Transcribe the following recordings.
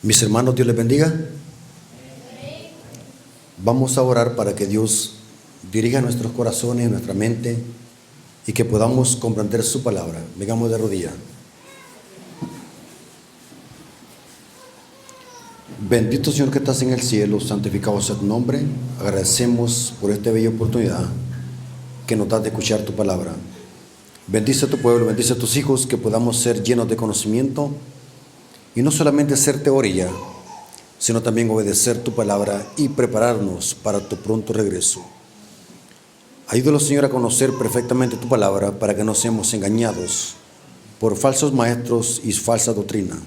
Mis hermanos, Dios les bendiga. Vamos a orar para que Dios dirija nuestros corazones, nuestra mente y que podamos comprender su palabra. Vengamos de rodillas. Bendito Señor que estás en el cielo, santificado sea tu nombre. Agradecemos por esta bella oportunidad que nos das de escuchar tu palabra. Bendice a tu pueblo, bendice a tus hijos, que podamos ser llenos de conocimiento y no solamente ser teoría, sino también obedecer tu palabra y prepararnos para tu pronto regreso. Ayúdanos, Señor, a conocer perfectamente tu palabra para que no seamos engañados por falsos maestros y falsa doctrina.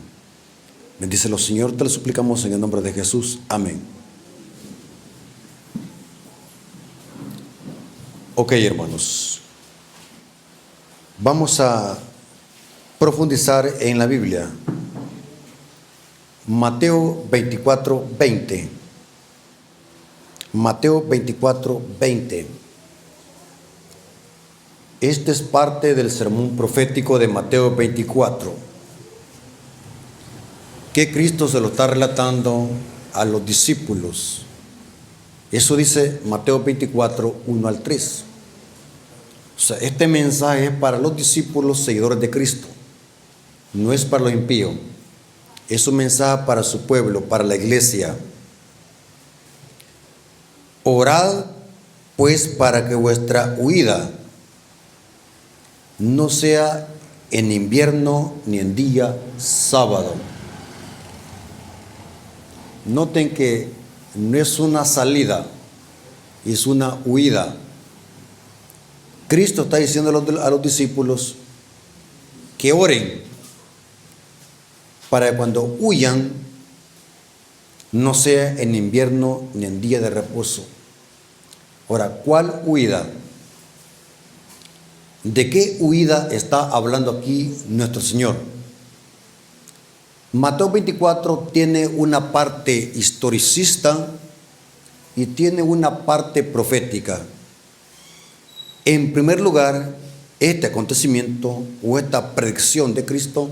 Bendícelo, Señor, te lo suplicamos en el nombre de Jesús. Amén. Ok, hermanos. Vamos a profundizar en la Biblia. Mateo 24:20. Mateo 24:20. Este es parte del sermón profético de Mateo 24, que Cristo se lo está relatando a los discípulos. Eso dice Mateo 24, 1 al 3. O sea, este mensaje es para los discípulos seguidores de Cristo, no es para los impíos. Es un mensaje para su pueblo, para la iglesia. Orad pues para que vuestra huida no sea en invierno ni en día sábado. Noten que no es una salida, es una huida. Cristo está diciendo a los discípulos que oren para que cuando huyan no sea en invierno ni en día de reposo. Ahora, ¿cuál huida? ¿De qué huida está hablando aquí nuestro Señor? Mateo 24 tiene una parte historicista y tiene una parte profética. En primer lugar, este acontecimiento o esta predicción de Cristo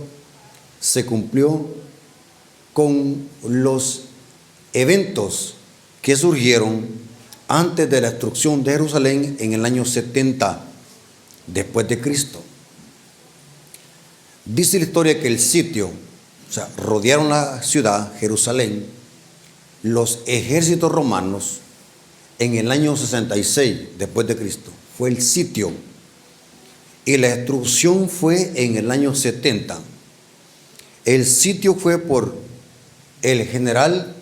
se cumplió con los eventos que surgieron antes de la destrucción de Jerusalén en el año 70 después de Cristo. Dice la historia que el sitio, o sea, rodearon la ciudad, Jerusalén, los ejércitos romanos en el año 66 después de Cristo. Fue el sitio. Y la destrucción fue en el año 70. El sitio fue por el general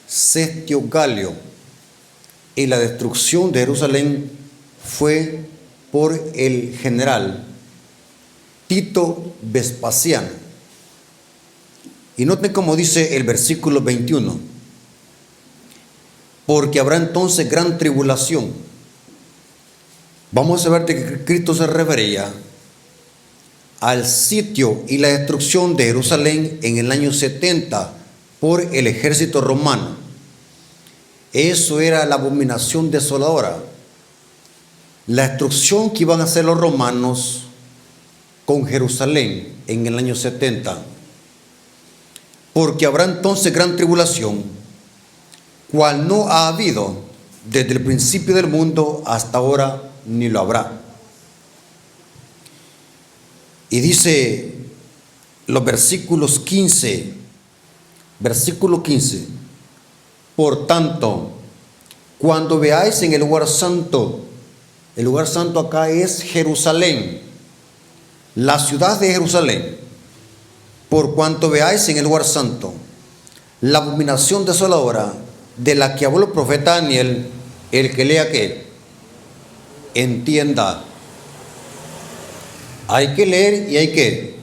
Cestio Galio y la destrucción de Jerusalén fue por el general Tito Vespasiano. Y noten cómo dice el versículo 21. Porque habrá entonces gran tribulación. Vamos a ver que Cristo se refería al sitio y la destrucción de Jerusalén en el año 70 por el ejército romano. Eso era la abominación desoladora. La destrucción que iban a hacer los romanos con Jerusalén en el año 70. Porque habrá entonces gran tribulación, cual no ha habido desde el principio del mundo hasta ahora, ni lo habrá. Y dice los versículos 15, versículo 15, por tanto, cuando veáis en el lugar santo acá es Jerusalén, la ciudad de Jerusalén, por cuanto veáis en el lugar santo la abominación desoladora de la que habló el profeta Daniel, el que lea que entienda. Hay que leer y hay que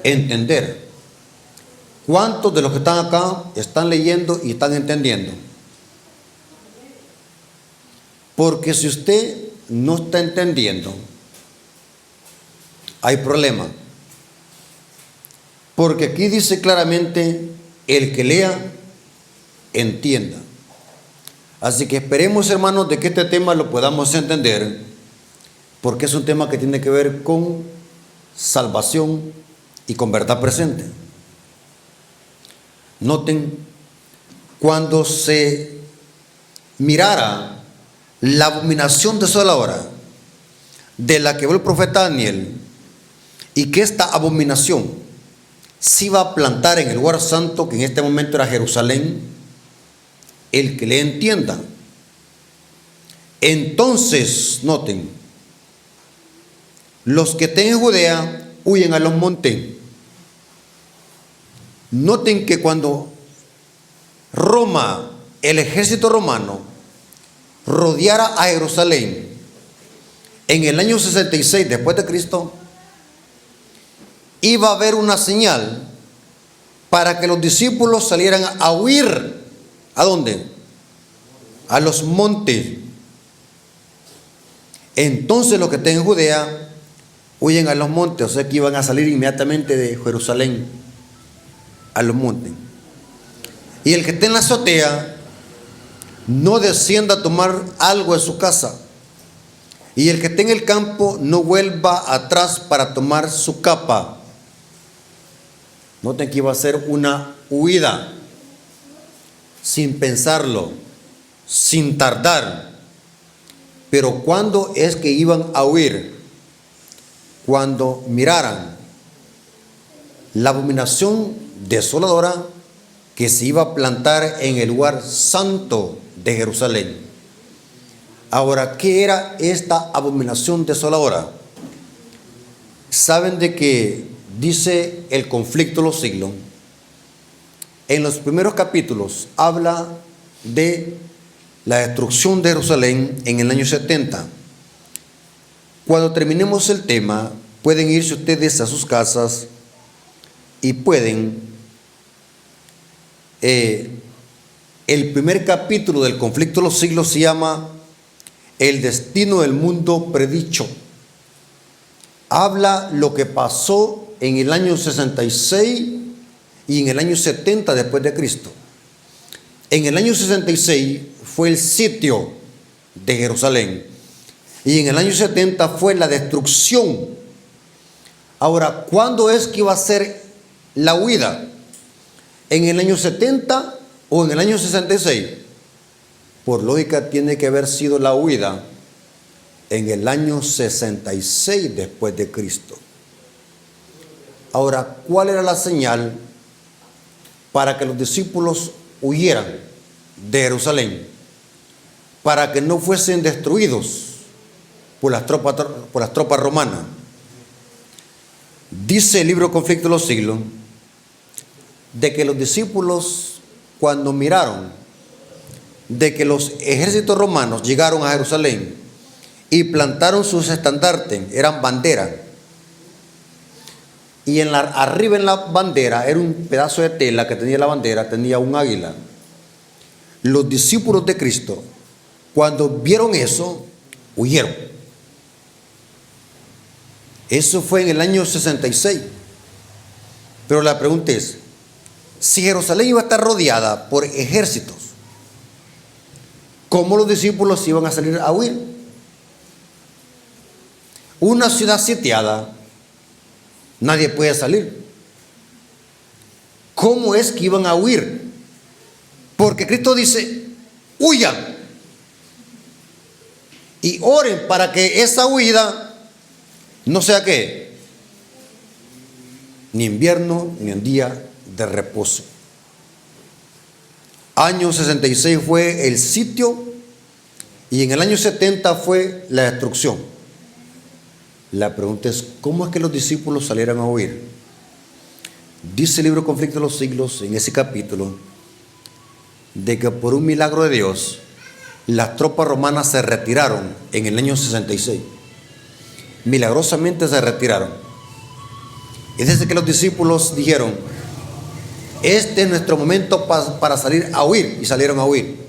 entender. ¿Cuántos de los que están acá están leyendo y están entendiendo? Porque si usted no está entendiendo, hay problema. Porque aquí dice claramente, el que lea, entienda. Así que esperemos, hermanos, de que este tema lo podamos entender, porque es un tema que tiene que ver con salvación y con verdad presente. Noten, cuando se mirara la abominación desoladora de la que habló el profeta Daniel, y que esta abominación se iba a plantar en el lugar santo, que en este momento era Jerusalén, el que le entienda. Entonces, noten, los que estén en Judea huyen a los montes. Noten que cuando Roma, el ejército romano, rodeara a Jerusalén en el año 66 después de Cristo, iba a haber una señal para que los discípulos salieran a huir. ¿A dónde? A los montes. Entonces los que estén en Judea huyen a los montes, o sea que iban a salir inmediatamente de Jerusalén a los montes. Y el que esté en la azotea no descienda a tomar algo de su casa. Y el que esté en el campo no vuelva atrás para tomar su capa. Noten que iba a ser una huida, sin pensarlo, sin tardar. Pero ¿cuándo es que iban a huir? Cuando miraran la abominación desoladora que se iba a plantar en el lugar santo de Jerusalén. Ahora, ¿qué era esta abominación desoladora? Saben de que dice el conflicto de los siglos. En los primeros capítulos habla de la destrucción de Jerusalén en el año 70. Cuando terminemos el tema, pueden irse ustedes a sus casas y pueden, el primer capítulo del conflicto de los siglos se llama El destino del mundo predicho. Habla lo que pasó en el año 66 y en el año 70 después de Cristo. En el año 66 fue el sitio de Jerusalén y en el año 70 fue la destrucción. Ahora, ¿cuándo es que iba a ser la huida? ¿En el año 70 o en el año 66? Por lógica tiene que haber sido la huida en el año 66 después de Cristo. Ahora, ¿cuál era la señal para que los discípulos huyeran de Jerusalén? Para que no fuesen destruidos por las tropas romanas. Dice el libro Conflicto de los Siglos de que los discípulos, cuando miraron de que los ejércitos romanos llegaron a Jerusalén y plantaron sus estandartes, eran banderas, y arriba en la bandera era un pedazo de tela que tenía la bandera, tenía un águila. Los discípulos de Cristo, cuando vieron eso, huyeron. Eso fue en el año 66. Pero la pregunta es, si Jerusalén iba a estar rodeada por ejércitos, ¿cómo los discípulos iban a salir a huir? Una ciudad sitiada, nadie puede salir. ¿Cómo es que iban a huir? Porque Cristo dice, huyan y oren para que esa huida no sea ¿qué? Ni invierno ni un día de reposo. Año 66 fue el sitio y en el año 70 fue la destrucción. La pregunta es, ¿cómo es que los discípulos salieron a huir? Dice el libro Conflicto de los Siglos en ese capítulo de que por un milagro de Dios las tropas romanas se retiraron en el año 66. Milagrosamente se retiraron. Es desde que los discípulos dijeron, este es nuestro momento para salir a huir, y salieron a huir.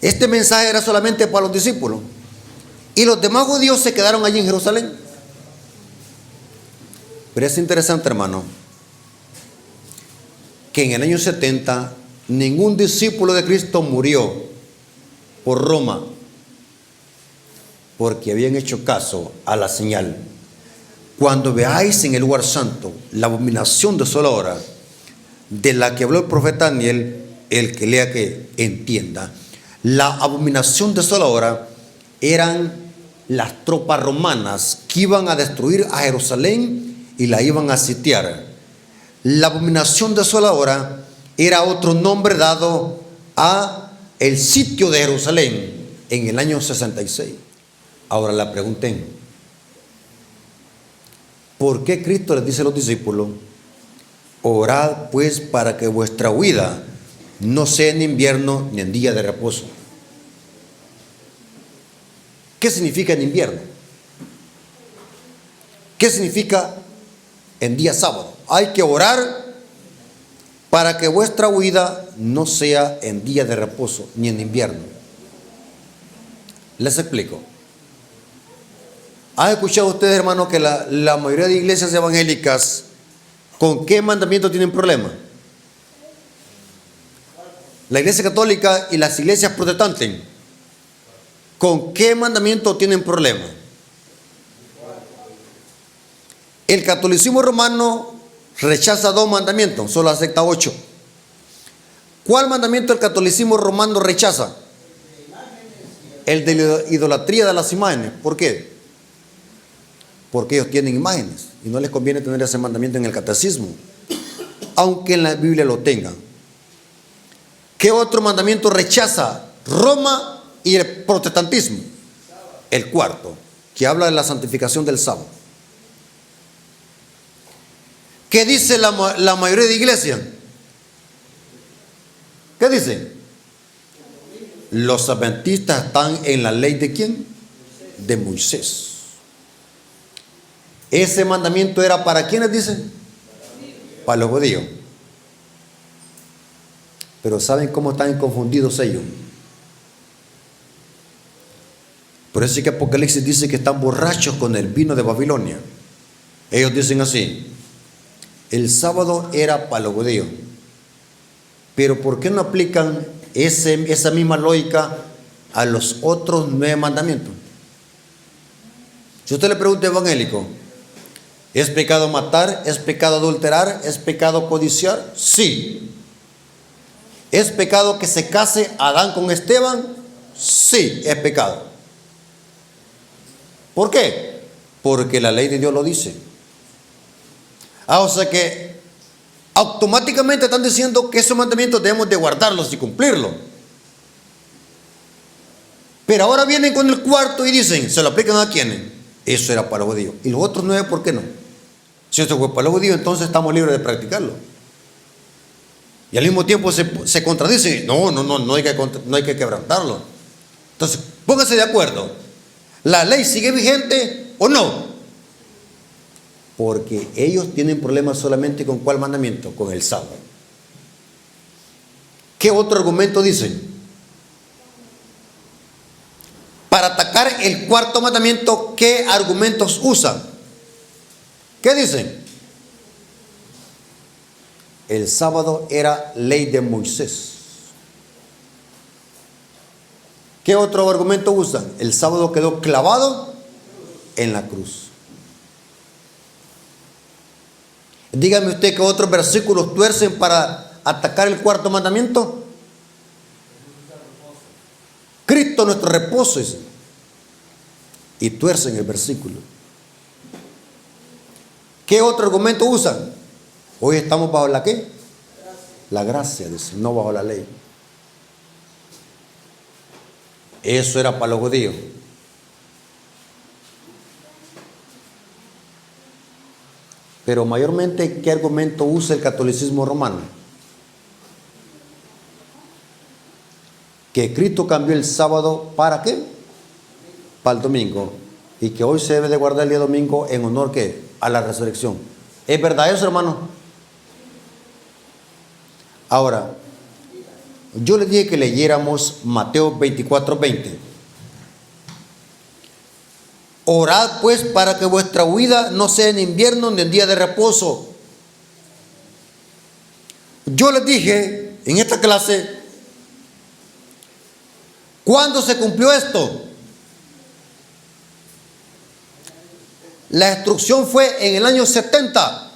Este mensaje era solamente para los discípulos y los demás judíos se quedaron allí en Jerusalén. Pero es interesante, hermano, que en el año 70 ningún discípulo de Cristo murió por Roma, porque habían hecho caso a la señal. Cuando veáis en el lugar santo la abominación desoladora de la que habló el profeta Daniel, el que lea que entienda. La abominación desoladora eran las tropas romanas que iban a destruir a Jerusalén y la iban a sitiar. La abominación desoladora era otro nombre dado a el sitio de Jerusalén en el año 66. Ahora la pregunten, ¿por qué Cristo les dice a los discípulos: orad pues para que vuestra huida no sea en invierno ni en día de reposo? ¿Qué significa en invierno? ¿Qué significa en día sábado? Hay que orar para que vuestra huida no sea en día de reposo ni en invierno. Les explico. ¿Han escuchado ustedes, hermanos, que la mayoría de iglesias evangélicas, con qué mandamiento tienen problema? La iglesia católica y las iglesias protestantes, ¿con qué mandamiento tienen problema? El catolicismo romano rechaza 2 mandamientos, solo acepta 8. ¿Cuál mandamiento el catolicismo romano rechaza? El de la idolatría de las imágenes. ¿Por qué? Porque ellos tienen imágenes y no les conviene tener ese mandamiento en el catecismo, aunque en la Biblia lo tengan. ¿Qué otro mandamiento rechaza Roma y el protestantismo? El cuarto, que habla de la santificación del sábado. ¿Qué dice la mayoría de iglesias? ¿Qué dicen? Los adventistas están en la ley ¿de quién? De Moisés. Ese mandamiento era ¿para quiénes dicen? Para los judíos. Pero ¿saben cómo están confundidos ellos? Por eso es que Apocalipsis dice que están borrachos con el vino de Babilonia. Ellos dicen así: el sábado era para los judíos. Pero ¿por qué no aplican esa misma lógica a los otros 9 mandamientos? Si usted le pregunta a evangélico, ¿es pecado matar? ¿Es pecado adulterar? ¿Es pecado codiciar? Sí. ¿Es pecado que se case Adán con Esteban? Sí, es pecado. ¿Por qué? Porque la ley de Dios lo dice. O sea que automáticamente están diciendo que esos mandamientos debemos de guardarlos y cumplirlos. Pero ahora vienen con el cuarto y dicen, ¿se lo aplican a quiénes? Eso era para los judíos. ¿Y los otros 9 por qué no? Si esto fue para los judíos, entonces estamos libres de practicarlo. Y al mismo tiempo se contradice. No hay que quebrantarlo. Entonces, pónganse de acuerdo. ¿La ley sigue vigente o no? Porque ellos tienen problemas solamente con ¿cuál mandamiento? Con el sábado. ¿Qué otro argumento dicen? Para atacar el cuarto mandamiento, ¿qué argumentos usan? ¿Qué dicen? El sábado era ley de Moisés. ¿Qué otro argumento usan? El sábado quedó clavado en la cruz. Dígame usted qué otros versículos tuercen para atacar el cuarto mandamiento. Cristo nuestro reposo es. Y tuercen el versículo. ¿Qué otro argumento usan? Hoy estamos bajo la ¿qué? La gracia, dice, no bajo la ley. Eso era para los judíos. Pero mayormente, ¿qué argumento usa el catolicismo romano? Que Cristo cambió el sábado ¿para qué? Para el domingo. Y que hoy se debe de guardar el día domingo en honor ¿qué? A la resurrección. ¿Es verdad eso, hermano? Ahora, yo les dije que leyéramos Mateo 24:20. Orad pues para que vuestra huida no sea en invierno ni en día de reposo. Yo les dije en esta clase, ¿cuándo se cumplió esto? La instrucción fue en el año 70.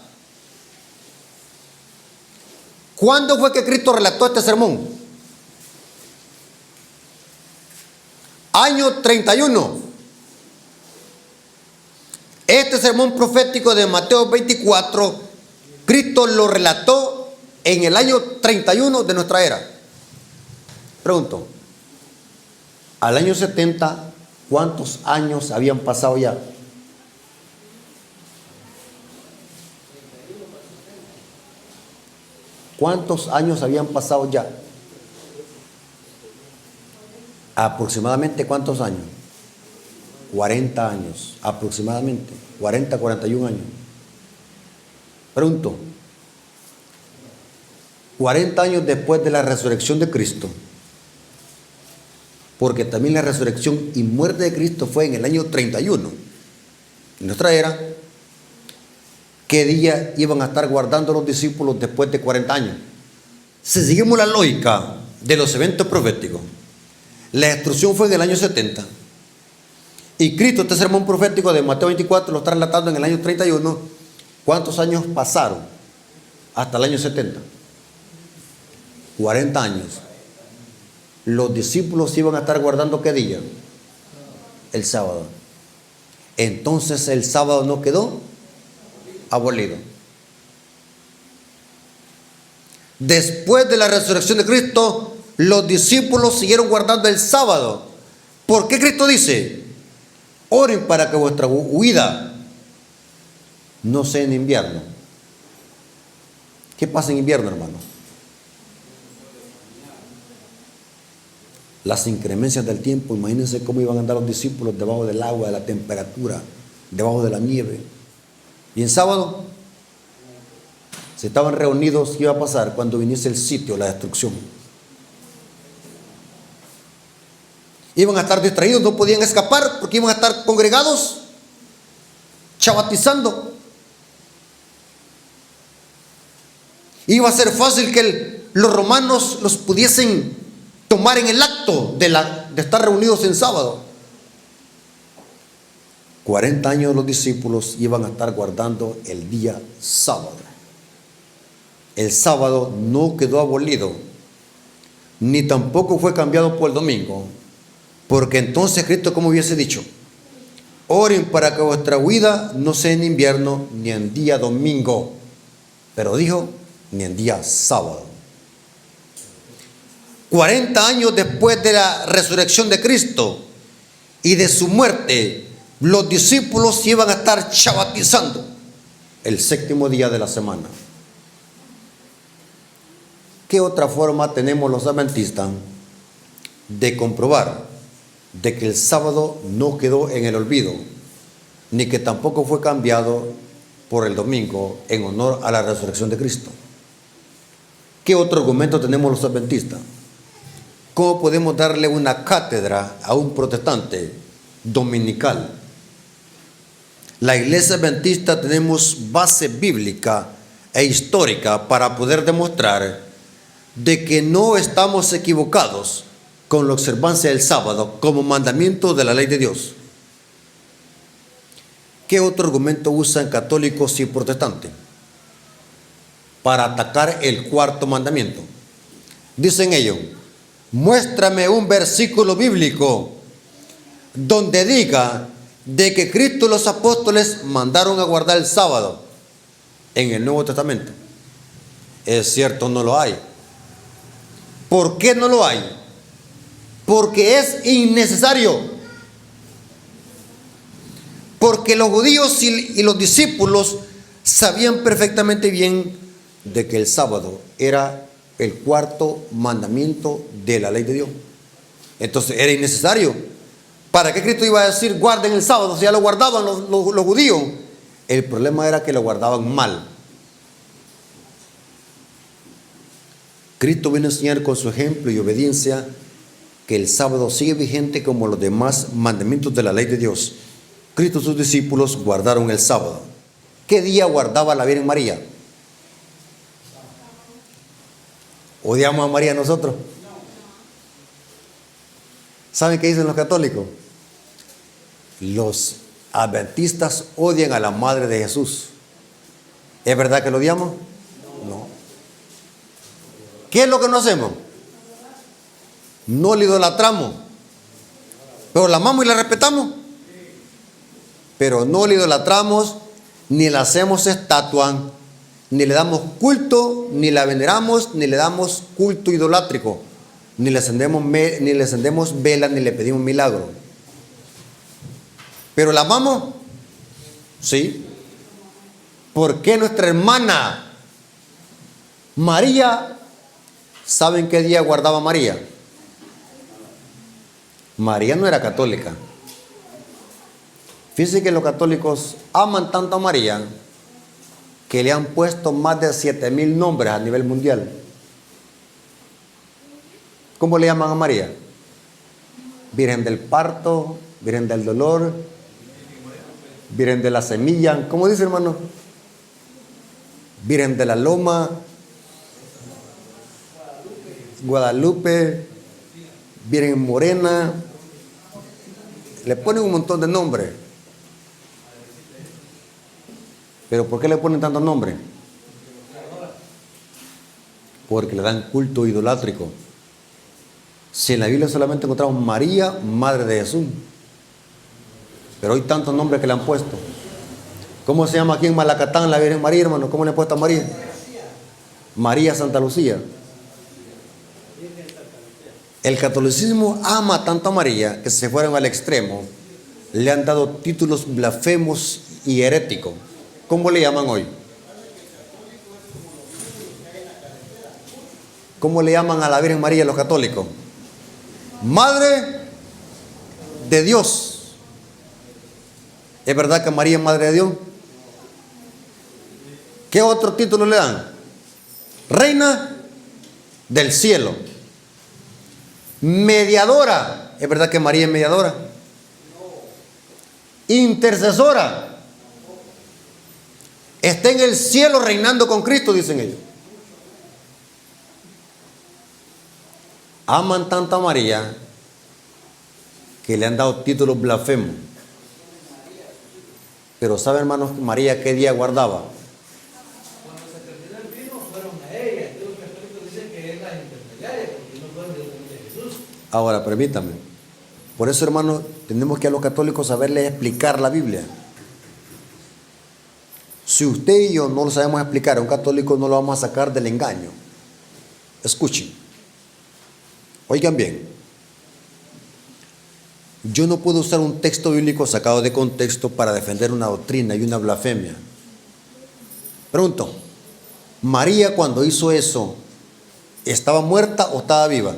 ¿Cuándo fue que Cristo relató este sermón? Año 31. Este sermón profético de Mateo 24, Cristo lo relató en el año 31 de nuestra era. Pregunto, al año 70, ¿cuántos años habían pasado ya? ¿Cuántos años habían pasado ya? Aproximadamente, ¿cuántos años? 40 años, aproximadamente, 40, 41 años. Pregunto, 40 años después de la resurrección de Cristo, porque también la resurrección y muerte de Cristo fue en el año 31, en nuestra era, ¿qué día iban a estar guardando los discípulos después de 40 años? Si seguimos la lógica de los eventos proféticos, la destrucción fue en el año 70, y Cristo, este sermón profético de Mateo 24, lo está relatando en el año 31. ¿Cuántos años pasaron hasta el año 70? 40 años. Los discípulos iban a estar guardando ¿qué día? El sábado. Entonces el sábado no quedó abolido. Después de la resurrección de Cristo, los discípulos siguieron guardando el sábado. ¿Por qué Cristo dice? Oren para que vuestra huida no sea en invierno. ¿Qué pasa en invierno, hermano? Las inclemencias del tiempo. Imagínense cómo iban a andar los discípulos debajo del agua, de la temperatura, debajo de la nieve. Y en sábado se estaban reunidos. ¿Qué iba a pasar cuando viniese el sitio, la destrucción? Iban a estar distraídos, no podían escapar porque iban a estar congregados, chabatizando. Iba a ser fácil que los romanos los pudiesen tomar en el acto de estar reunidos en sábado. 40 años los discípulos iban a estar guardando el día sábado. El sábado no quedó abolido, ni tampoco fue cambiado por el domingo, porque entonces Cristo, como hubiese dicho, oren para que vuestra huida no sea en invierno ni en día domingo, pero dijo, ni en día sábado. 40 años después de la resurrección de Cristo y de su muerte, los discípulos iban a estar chabatizando el séptimo día de la semana. ¿Qué otra forma tenemos los adventistas de comprobar de que el sábado no quedó en el olvido, ni que tampoco fue cambiado por el domingo en honor a la resurrección de Cristo? ¿Qué otro argumento tenemos los adventistas? ¿Cómo podemos darle una cátedra a un protestante dominical? La iglesia adventista tenemos base bíblica e histórica para poder demostrar de que no estamos equivocados con la observancia del sábado como mandamiento de la ley de Dios. ¿Qué otro argumento usan católicos y protestantes para atacar el cuarto mandamiento? Dicen ellos, muéstrame un versículo bíblico donde diga de que Cristo y los apóstoles mandaron a guardar el sábado en el Nuevo Testamento. Es cierto, no lo hay. ¿Por qué no lo hay? Porque es innecesario. Porque los judíos y los discípulos sabían perfectamente bien de que el sábado era el cuarto mandamiento de la ley de Dios. Entonces era innecesario. ¿Para qué Cristo iba a decir guarden el sábado si ya lo guardaban los judíos? El problema era que lo guardaban mal. Cristo vino a enseñar con su ejemplo y obediencia que el sábado sigue vigente como los demás mandamientos de la ley de Dios. Cristo y sus discípulos guardaron el sábado. ¿Qué día guardaba la Virgen María? ¿Odiamos a María nosotros? ¿Saben qué dicen los católicos? Los adventistas odian a la Madre de Jesús. ¿Es verdad que lo odiamos? No. ¿Qué es lo que no hacemos? No la idolatramos, pero la amamos y la respetamos. Pero no la idolatramos, ni la hacemos estatua, ni le damos culto, ni la veneramos, ni le damos culto idolátrico, ni le encendemos velas, ni le pedimos milagro. ¿Pero la amamos? Sí. ¿Por qué nuestra hermana María, saben qué día guardaba María? María no era católica. Fíjense que los católicos aman tanto a María que le han puesto más de 7,000 nombres a nivel mundial. ¿Cómo le llaman a María? Virgen del parto, Virgen del dolor, Virgen de la semilla. ¿Cómo dice, hermano? Virgen de la loma, Guadalupe, Virgen morena. Le ponen un montón de nombres. ¿Pero por qué le ponen tantos nombres? Porque le dan culto idolátrico. Si en la Biblia solamente encontramos María, Madre de Jesús, pero hay tantos nombres que le han puesto. ¿Cómo se llama aquí en Malacatán la Virgen María, hermano? ¿Cómo le han puesto a María? María Santa Lucía. El catolicismo ama tanto a María que se fueron al extremo. Le han dado títulos blasfemos y heréticos. ¿Cómo le llaman hoy? ¿Cómo le llaman a la Virgen María los católicos? Madre de Dios. ¿Es verdad que María es Madre de Dios? ¿Qué otro título le dan? Reina del cielo. Mediadora. ¿Es verdad que María es mediadora? Intercesora. Está en el cielo reinando con Cristo, dicen ellos. Aman tanto a María que le han dado títulos blasfemos. Pero ¿sabe, hermanos, María qué día guardaba? Cuando se terminó el vino, fueron a ella. Los católicos dicen que es la intermediaria, porque no fueron de Jesús. Ahora, permítame. Por eso, hermanos, tenemos que a los católicos saberles explicar la Biblia. Si usted y yo no lo sabemos explicar, a un católico no lo vamos a sacar del engaño. Escuchen. Oigan bien. Yo no puedo usar un texto bíblico sacado de contexto para defender una doctrina y una blasfemia. Pregunto, María cuando hizo eso, ¿estaba muerta o estaba viva?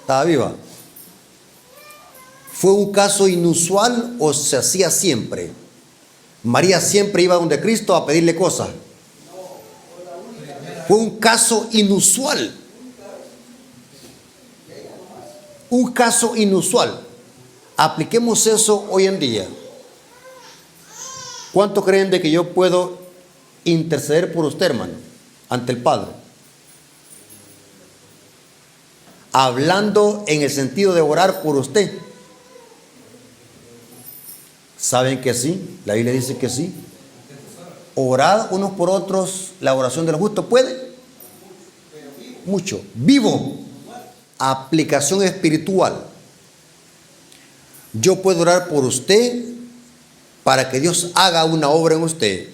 Estaba viva. ¿Fue un caso inusual o se hacía siempre? María siempre iba donde Cristo a pedirle cosas. Fue un caso inusual. Un caso inusual. Apliquemos eso hoy en día. ¿Cuánto creen de que yo puedo interceder por usted, hermano, ante el Padre? Hablando en el sentido de orar por usted. ¿Saben que sí? La Biblia dice que sí. Orad unos por otros, la oración del justo puede. Mucho. Vivo. Aplicación espiritual. Yo puedo orar por usted para que Dios haga una obra en usted.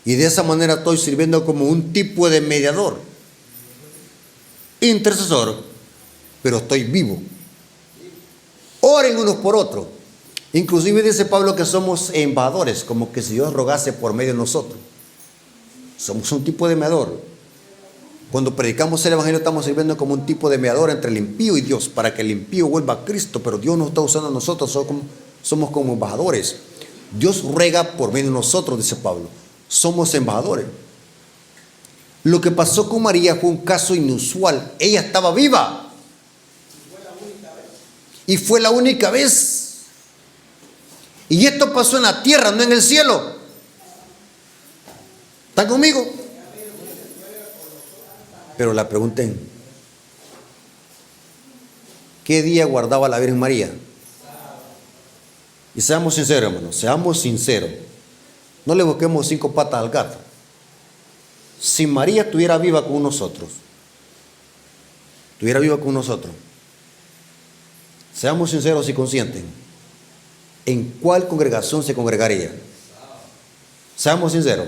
Y de esa manera estoy sirviendo como un tipo de mediador, intercesor, pero estoy vivo. Oren unos por otros. Inclusive dice Pablo que somos embajadores, como que si Dios rogase por medio de nosotros. Somos un tipo de mediador. Cuando predicamos el evangelio estamos sirviendo como un tipo de mediador entre el impío y Dios, para que el impío vuelva a Cristo, pero Dios nos está usando a nosotros, somos como embajadores. Dios ruega por medio de nosotros, dice Pablo. Somos embajadores. Lo que pasó con María fue un caso inusual. Ella estaba viva. Y fue la única vez. Y esto pasó en la tierra, no en el cielo. ¿Están conmigo? Pero la pregunta es, ¿qué día guardaba la Virgen María? Y seamos sinceros, hermanos, seamos sinceros. No le busquemos 5 patas al gato. Si María estuviera viva con nosotros, seamos sinceros y conscientes, ¿en cuál congregación se congregaría? Seamos sinceros.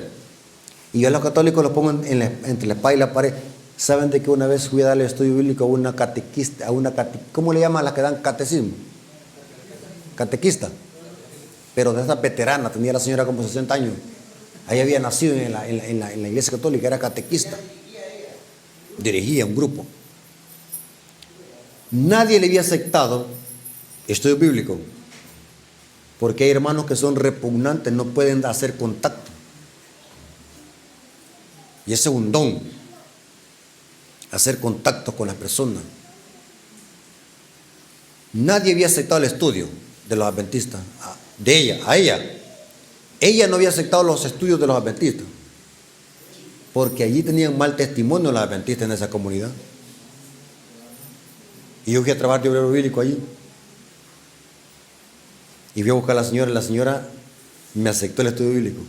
Y yo a los católicos los pongo entre la espada y la pared. ¿Saben de que una vez fui a darle estudio bíblico a una catequista, ¿cómo le llaman a las que dan catecismo? Catequista. Pero de esa veterana, tenía la señora como 60 años. Ahí había nacido en la iglesia católica, era catequista. Dirigía un grupo. Nadie le había aceptado estudio bíblico, porque hay hermanos que son repugnantes, no pueden hacer contacto. Y ese es un don, hacer contacto con las personas. Nadie había aceptado el estudio de los adventistas, a ella. Ella no había aceptado los estudios de los adventistas, porque allí tenían mal testimonio los adventistas en esa comunidad. Y yo fui a trabajar de obrero bíblico allí. Y fui a buscar a la señora, y la señora me aceptó el estudio bíblico.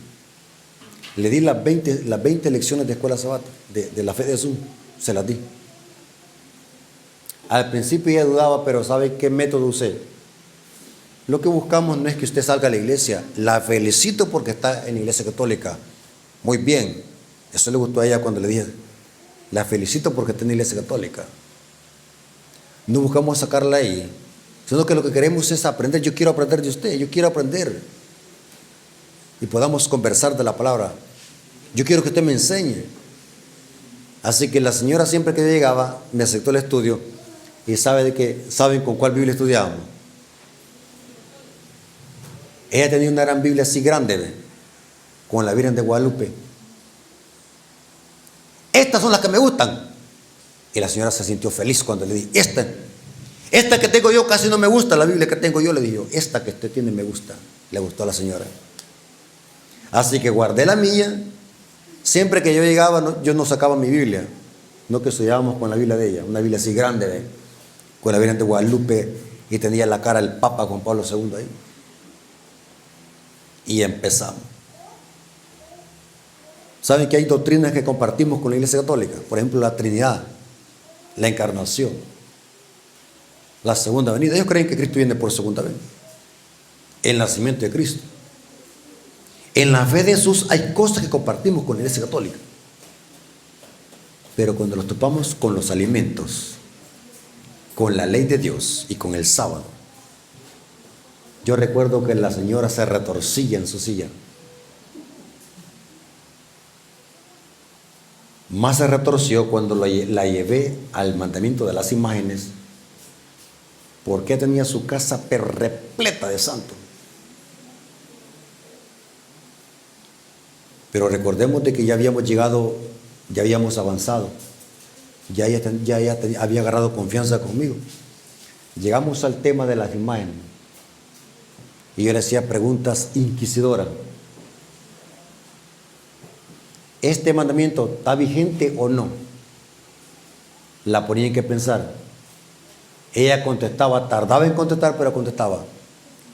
Le di las 20 lecciones de escuela sabática, de la fe de Jesús, se las di. Al principio ella dudaba, pero ¿sabe qué método usé? Lo que buscamos no es que usted salga a la iglesia. La felicito porque está en la iglesia católica. Muy bien. Eso le gustó a ella cuando le dije, la felicito porque está en la iglesia católica. No buscamos sacarla ahí, sino que lo que queremos es aprender. Yo quiero aprender de usted, yo quiero aprender. Y podamos conversar de la palabra. Yo quiero que usted me enseñe. Así que la señora, siempre que yo llegaba, me aceptó el estudio. Y ¿saben con cuál Biblia estudiábamos? Ella tenía una gran Biblia así grande, ¿ve? Con la Virgen de Guadalupe. Estas son las que me gustan. Y la señora se sintió feliz cuando le dije, esta que tengo yo casi no me gusta, la Biblia que tengo yo, le dije, esta que usted tiene me gusta. Le gustó a la señora. Así que guardé la mía. Siempre que yo llegaba, yo no sacaba mi Biblia, no, que estudiábamos con la Biblia de ella, una Biblia así grande, ¿ve? Con la Virgen de Guadalupe, y tenía la cara del Papa Juan Pablo II ahí. Y empezamos. ¿Saben que hay doctrinas que compartimos con la Iglesia Católica? Por ejemplo, la Trinidad, la Encarnación, la segunda venida. Ellos creen que Cristo viene por segunda vez. El nacimiento de Cristo. En la fe de Jesús hay cosas que compartimos con la Iglesia Católica. Pero cuando nos topamos con los alimentos, con la ley de Dios y con el sábado, yo recuerdo que la señora se retorcía en su silla. Más se retorció cuando la llevé al mandamiento de las imágenes, porque tenía su casa repleta de santos. Pero recordemos de que ya habíamos llegado, ya habíamos avanzado, ya había agarrado confianza conmigo. Llegamos al tema de las imágenes y yo le hacía preguntas inquisidoras. ¿Este mandamiento está vigente o no? La ponía en que pensar. Ella contestaba, tardaba en contestar, pero contestaba,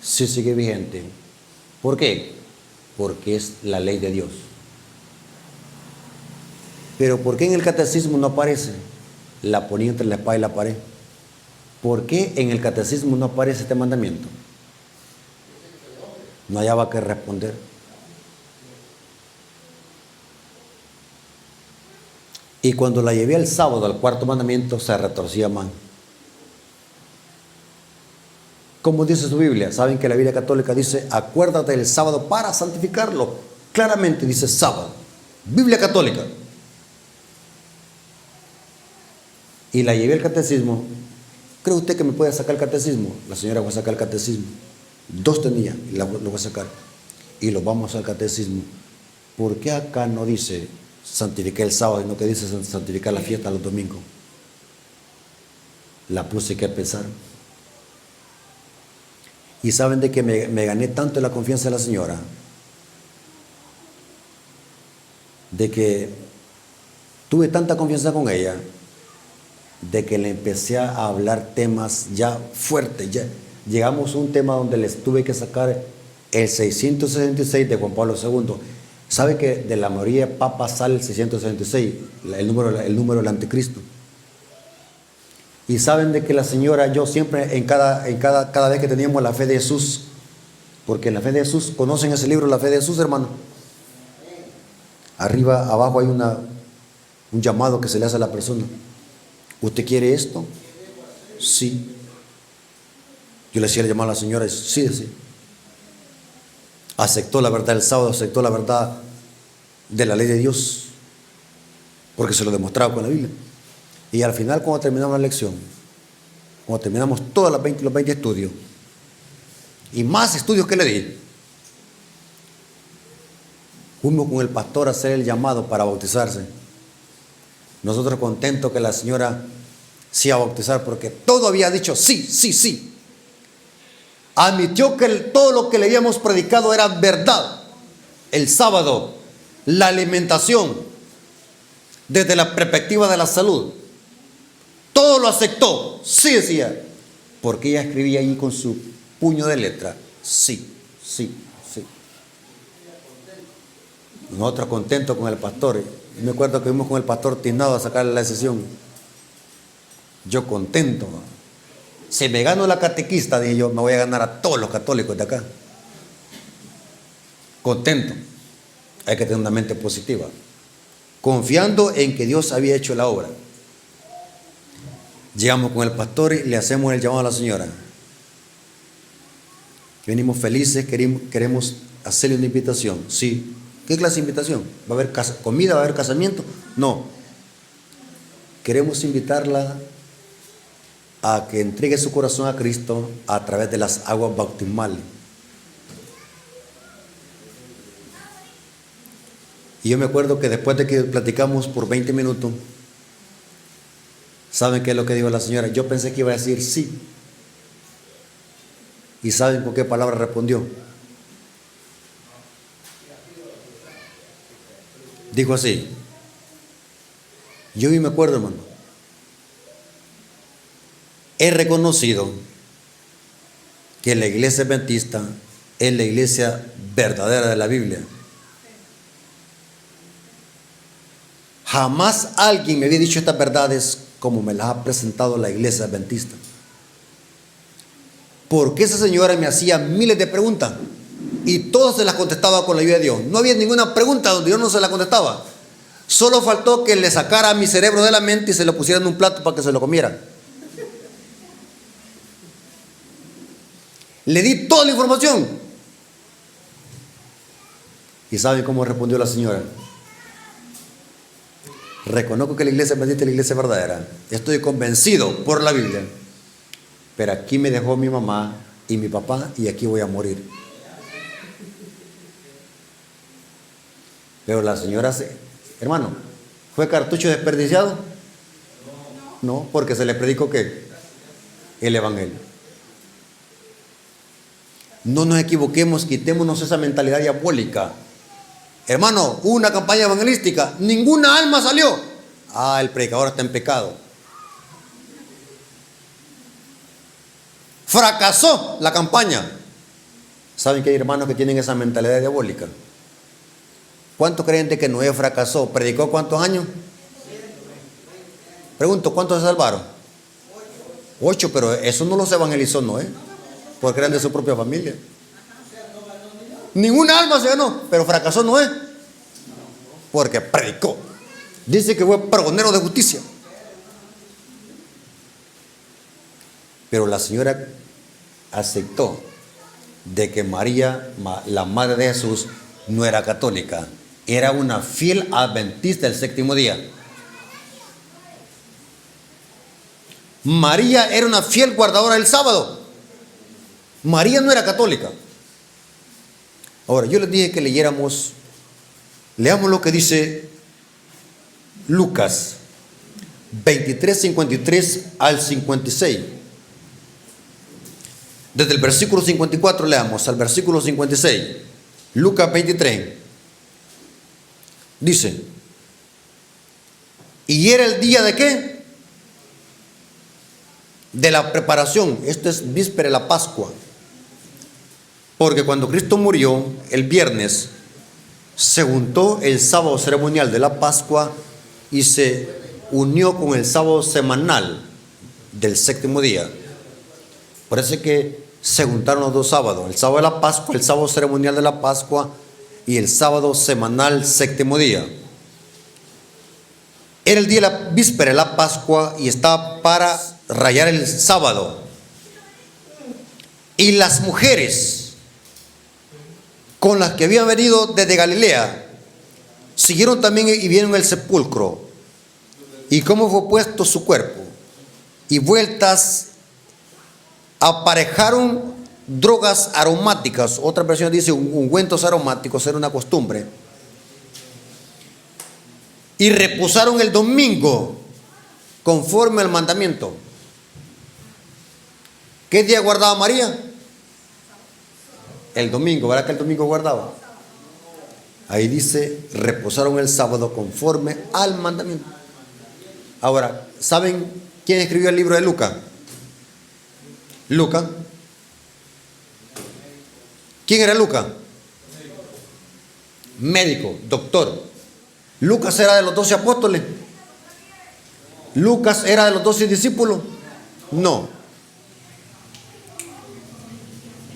sí sigue vigente. ¿Por qué? Porque es la ley de Dios. Pero ¿por qué en el catecismo no aparece? La ponía entre la espada y la pared. ¿Por qué en el catecismo no aparece este mandamiento? No hallaba que responder. Y cuando la llevé el sábado al cuarto mandamiento, se retorcía más. ¿Cómo dice su Biblia? Saben que la Biblia católica dice, acuérdate del sábado para santificarlo. Claramente dice sábado. Biblia católica. Y la llevé al catecismo. ¿Cree usted que me puede sacar el catecismo? La señora va a sacar el catecismo. 2 tenía y lo va a sacar. Y lo vamos al catecismo. ¿Por qué acá no dice santificar el sábado, sino que dice santificar la fiesta los domingos? La puse que pensar. Y saben de que me gané tanto la confianza de la señora, de que tuve tanta confianza con ella, de que le empecé a hablar temas ya fuertes. Ya llegamos a un tema donde les tuve que sacar el 666 de Juan Pablo II. ¿Sabe que de la mayoría de papas sale el 666, el número del anticristo? Y saben de que la señora, yo siempre, cada vez que teníamos la fe de Jesús, porque en la fe de Jesús, ¿conocen ese libro, la fe de Jesús, hermano? Arriba, abajo hay un llamado que se le hace a la persona. ¿Usted quiere esto? Sí. Yo le hacía el llamado a la señora, sí, sí. Aceptó la verdad el sábado, aceptó la verdad de la ley de Dios, porque se lo demostraba con la Biblia. Y al final, cuando terminamos la lección, cuando terminamos todos los 20 estudios, y más estudios que le di, fuimos con el pastor a hacer el llamado para bautizarse. Nosotros contentos que la señora se iba a bautizar, porque todo había dicho sí, sí, sí. Admitió que todo lo que le habíamos predicado era verdad. El sábado, la alimentación, desde la perspectiva de la salud, todo lo aceptó, sí decía, porque ella escribía ahí con su puño de letra, sí, sí, sí. Nosotros contentos con el pastor. Me acuerdo que fuimos con el pastor Tinado a sacarle la decisión. Yo contento. Si me gano la catequista, dije yo, me voy a ganar a todos los católicos de acá. Contento. Hay que tener una mente positiva, confiando en que Dios había hecho la obra. Llegamos con el pastor y le hacemos el llamado a la señora. Venimos felices, queremos hacerle una invitación. Sí. ¿Qué clase de invitación? ¿Va a haber comida? ¿Va a haber casamiento? No. Queremos invitarla a que entregue su corazón a Cristo a través de las aguas bautismales. Y yo me acuerdo que después de que platicamos por 20 minutos, ¿saben qué es lo que dijo la señora? Yo pensé que iba a decir sí. ¿Y saben con qué palabra respondió? Dijo así. Yo me acuerdo, hermano. He reconocido que la iglesia adventista es la iglesia verdadera de la Biblia. Jamás alguien me había dicho estas verdades como me las ha presentado la iglesia adventista. Porque esa señora me hacía miles de preguntas y todas se las contestaba con la ayuda de Dios. No había ninguna pregunta donde yo no se la contestaba. Solo faltó que le sacara mi cerebro de la mente y se lo pusiera en un plato para que se lo comiera. Le di toda la información. ¿Y saben cómo respondió la señora? Reconozco que la iglesia adventista es la iglesia verdadera. Estoy convencido por la Biblia. Pero aquí me dejó mi mamá y mi papá y aquí voy a morir. Pero la señora, hermano, ¿fue cartucho desperdiciado? No, porque se le predicó ¿qué? El evangelio. No nos equivoquemos, quitémonos esa mentalidad diabólica. Hermano, hubo una campaña evangelística, ninguna alma salió. Ah, el predicador está en pecado. Fracasó la campaña. ¿Saben que hay hermanos que tienen esa mentalidad diabólica? ¿Cuántos creen de que Noé fracasó? ¿Predicó cuántos años? Pregunto, ¿cuántos se salvaron? 8, pero eso no los evangelizó Noé, porque eran de su propia familia. Ninguna alma se ganó, pero fracasó Noé, porque predicó. Dice que fue pregonero de justicia. Pero la señora aceptó de que María, la madre de Jesús, no era católica, era una fiel adventista del séptimo día. María era una fiel guardadora del sábado. María no era católica. Ahora, yo les dije que leamos lo que dice Lucas 23, 53 al 56. Desde el versículo 54 leamos al versículo 56. Lucas 23. Dice, ¿y era el día de qué? De la preparación. Esto es víspera de la Pascua. Porque cuando Cristo murió el viernes, se juntó el sábado ceremonial de la Pascua y se unió con el sábado semanal del séptimo día. Parece que se juntaron los dos sábados, el sábado de la Pascua, el sábado ceremonial de la Pascua y el sábado semanal séptimo día. Era el día de la víspera de la Pascua y estaba para rayar el sábado. Y las mujeres con las que habían venido desde Galilea siguieron también y vieron el sepulcro y cómo fue puesto su cuerpo, y vueltas aparejaron drogas aromáticas. Otra versión dice ungüentos aromáticos, era una costumbre, y reposaron el domingo conforme al mandamiento. ¿Qué día guardaba María? El domingo. ¿Verdad que el domingo guardaba? Ahí dice, reposaron el sábado conforme al mandamiento. Ahora, ¿saben quién escribió el libro de Lucas? Lucas. ¿Quién era Lucas? Médico, doctor. Lucas era de los 12 apóstoles. Lucas era de los 12 discípulos. No.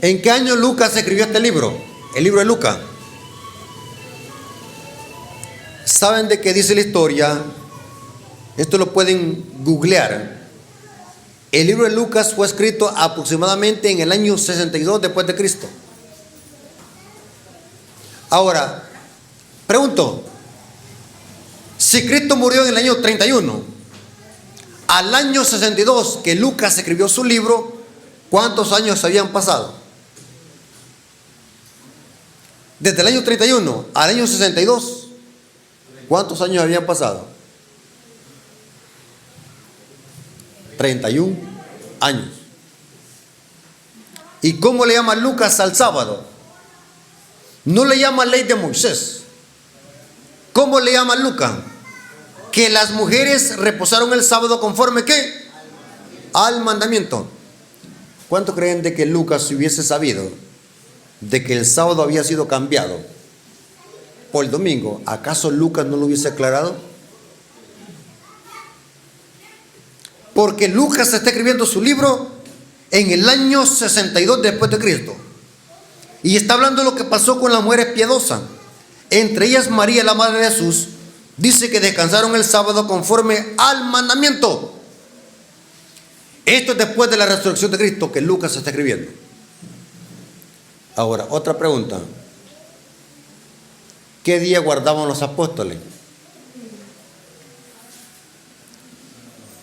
¿En qué año Lucas escribió este libro? El libro de Lucas. ¿Saben de qué dice la historia? Esto lo pueden googlear. El libro de Lucas fue escrito aproximadamente en el año 62 después de Cristo. Ahora, pregunto, si Cristo murió en el año 31, al año 62 que Lucas escribió su libro, ¿cuántos años habían pasado? Desde el año 31 al año 62, ¿cuántos años habían pasado? 31 años. ¿Y cómo le llama Lucas al sábado? No le llama ley de Moisés. ¿Cómo le llama Lucas? Que las mujeres reposaron el sábado conforme ¿qué? Al mandamiento. ¿Cuánto creen de que Lucas, si hubiese sabido de que el sábado había sido cambiado por el domingo, acaso Lucas no lo hubiese aclarado? Porque Lucas está escribiendo su libro en el año 62 después de Cristo. Y está hablando de lo que pasó con las mujeres piadosas. Entre ellas María, la madre de Jesús, dice que descansaron el sábado conforme al mandamiento. Esto es después de la resurrección de Cristo que Lucas está escribiendo. Ahora, otra pregunta. ¿Qué día guardaban los apóstoles?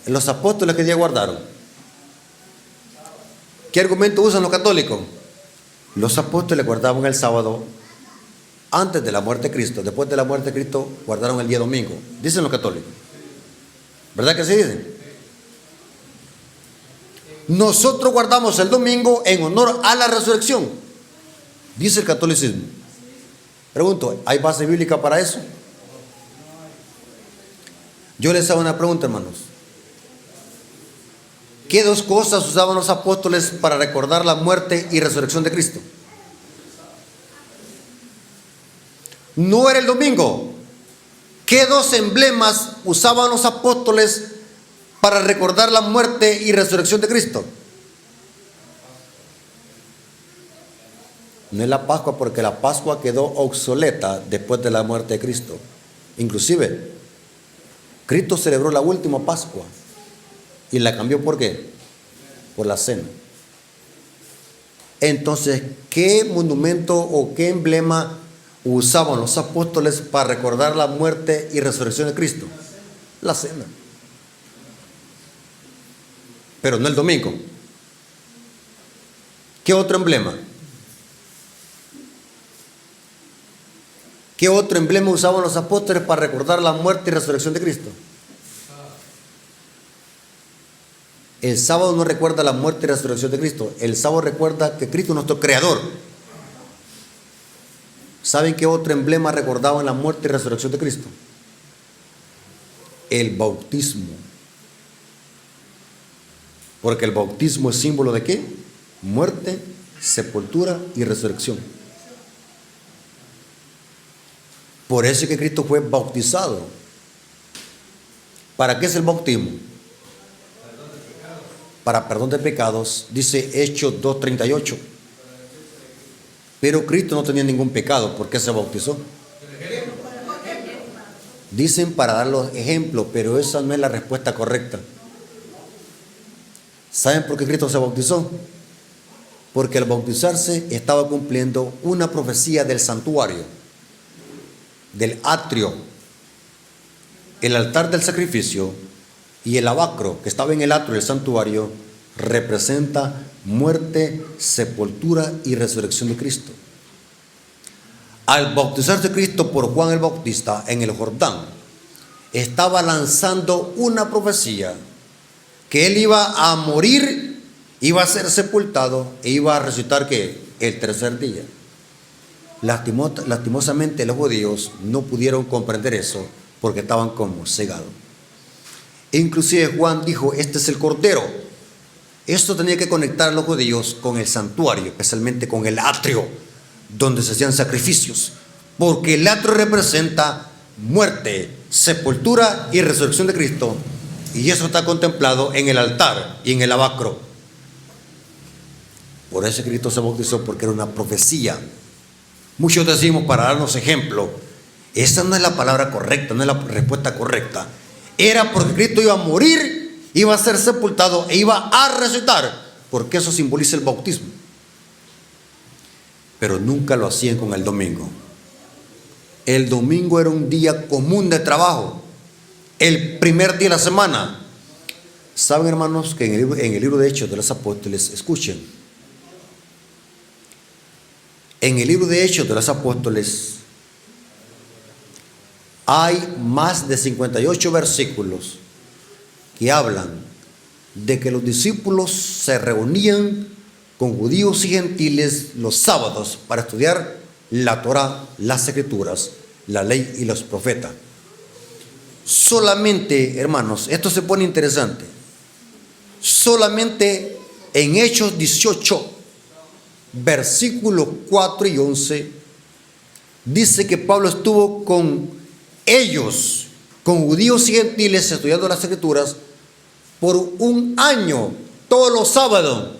¿Los apóstoles qué día guardaron? ¿Qué argumento usan los católicos? Los apóstoles guardaban el sábado antes de la muerte de Cristo. Después de la muerte de Cristo guardaron el día domingo. Dicen los católicos. ¿Verdad que sí dicen? Nosotros guardamos el domingo en honor a la resurrección, dice el catolicismo. Pregunto, ¿hay base bíblica para eso? Yo les hago una pregunta, hermanos. ¿Qué dos cosas usaban los apóstoles para recordar la muerte y resurrección de Cristo? No era el domingo. ¿Qué dos emblemas usaban los apóstoles para recordar la muerte y resurrección de Cristo? No es la Pascua, porque la Pascua quedó obsoleta después de la muerte de Cristo. Inclusive, Cristo celebró la última Pascua y la cambió ¿por qué? Por la cena. Entonces, ¿qué monumento o qué emblema usaban los apóstoles para recordar la muerte y resurrección de Cristo? La cena. Pero no el domingo. ¿Qué otro emblema? ¿Qué otro emblema usaban los apóstoles para recordar la muerte y resurrección de Cristo? El sábado no recuerda la muerte y resurrección de Cristo. El sábado recuerda que Cristo es nuestro creador. ¿Saben qué otro emblema recordaban la muerte y resurrección de Cristo? El bautismo. Porque el bautismo es símbolo de ¿qué? Muerte, sepultura y resurrección. Por eso es que Cristo fue bautizado. ¿Para qué es el bautismo? Para perdón de pecados, dice Hechos 2:38. Pero Cristo no tenía ningún pecado, ¿por qué se bautizó? Dicen para dar los ejemplos, pero esa no es la respuesta correcta. ¿Saben por qué Cristo se bautizó? Porque al bautizarse estaba cumpliendo una profecía del santuario, del atrio, el altar del sacrificio y el lavacro que estaba en el atrio del santuario representa muerte, sepultura y resurrección de Cristo. Al bautizarse Cristo por Juan el Bautista en el Jordán, estaba lanzando una profecía que él iba a morir, iba a ser sepultado e iba a resucitar ¿qué? El tercer día. Lastimosamente los judíos no pudieron comprender eso porque estaban como cegados. Inclusive Juan dijo, este es el Cordero. Esto tenía que conectar a los judíos con el santuario, especialmente con el atrio, donde se hacían sacrificios, porque el atrio representa muerte, sepultura y resurrección de Cristo, y eso está contemplado en el altar y en el lavacro. Por eso Cristo se bautizó, porque era una profecía. Muchos decimos, para darnos ejemplo, esa no es la palabra correcta, no es la respuesta correcta. Era porque Cristo iba a morir, iba a ser sepultado e iba a resucitar, porque eso simboliza el bautismo. Pero nunca lo hacían con el domingo. El domingo era un día común de trabajo, el primer día de la semana. Saben, hermanos, que en el libro de Hechos de los Apóstoles, escuchen, en el libro de Hechos de los Apóstoles hay más de 58 versículos que hablan de que los discípulos se reunían con judíos y gentiles los sábados para estudiar la Torá, las Escrituras, la ley y los profetas. Solamente, hermanos, esto se pone interesante, solamente en Hechos 18, versículos 4 y 11, dice que Pablo estuvo con ellos, con judíos y gentiles, estudiando las Escrituras por un año, todos los sábados.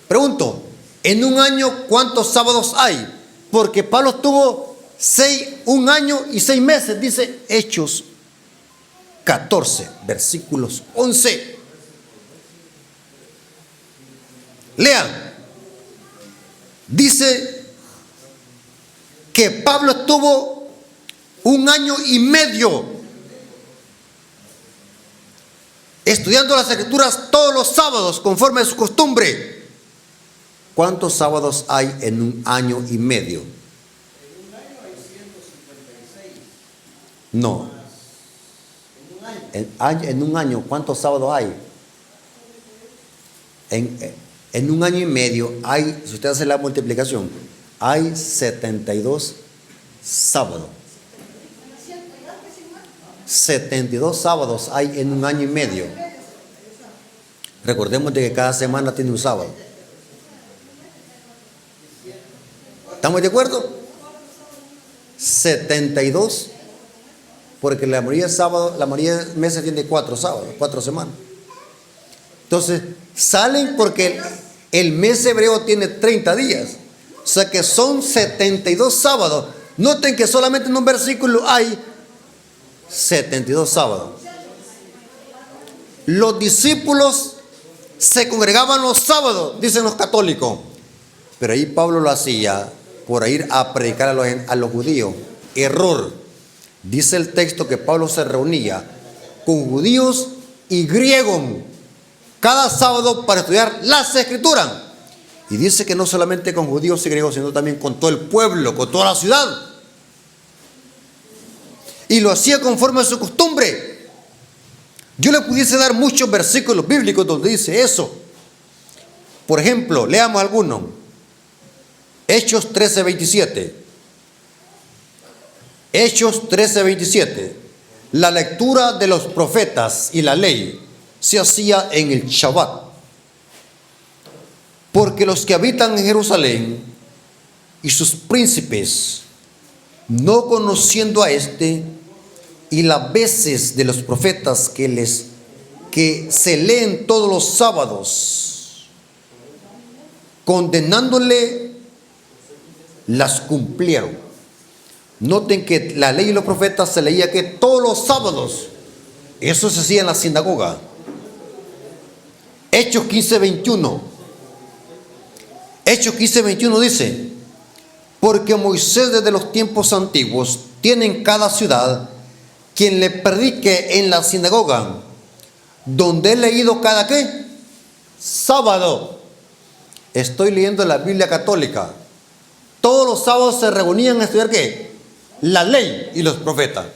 Pregunto, en un año, ¿cuántos sábados hay? Porque Pablo estuvo un año y 6 meses, dice Hechos 14, versículos 11. Lean. Dice que Pablo estuvo un año y medio estudiando las Escrituras todos los sábados conforme a su costumbre. ¿Cuántos sábados hay en un año y medio? En un año hay 156. No. En un año, ¿cuántos sábados hay? En un año y medio hay, si usted hace la multiplicación, hay 72 sábados. 72 sábados hay en un año y medio. Recordemos de que cada semana tiene un sábado. ¿Estamos de acuerdo? 72, porque la mayoría de sábados, la mayoría de meses tiene 4 sábados, 4 semanas. Entonces, salen porque el mes hebreo tiene 30 días. O sea que son 72 sábados. Noten que solamente en un versículo hay 72 sábados. Los discípulos se congregaban los sábados, dicen los católicos. Pero ahí Pablo lo hacía por ir a predicar a los judíos. Error. Dice el texto que Pablo se reunía con judíos y griegos cada sábado para estudiar las Escrituras. Y dice que no solamente con judíos y griegos, sino también con todo el pueblo, con toda la ciudad. Y lo hacía conforme a su costumbre. Yo le pudiese dar muchos versículos bíblicos donde dice eso. Por ejemplo, leamos algunos. Hechos 13:27. Hechos 13:27. La lectura de los profetas y la ley se hacía en el Shabbat. Porque los que habitan en Jerusalén y sus príncipes no conociendo a este y las veces de los profetas que se leen todos los sábados, condenándole, las cumplieron. Noten que la ley y los profetas se leía que todos los sábados. Eso se hacía en la sinagoga. Hechos 15:21. Hechos 15:21 dice: porque Moisés desde los tiempos antiguos tiene en cada ciudad quien le predique en la sinagoga, donde he leído cada ¿qué? Sábado. Estoy leyendo la Biblia católica. Todos los sábados se reunían a estudiar ¿qué? La ley y los profetas.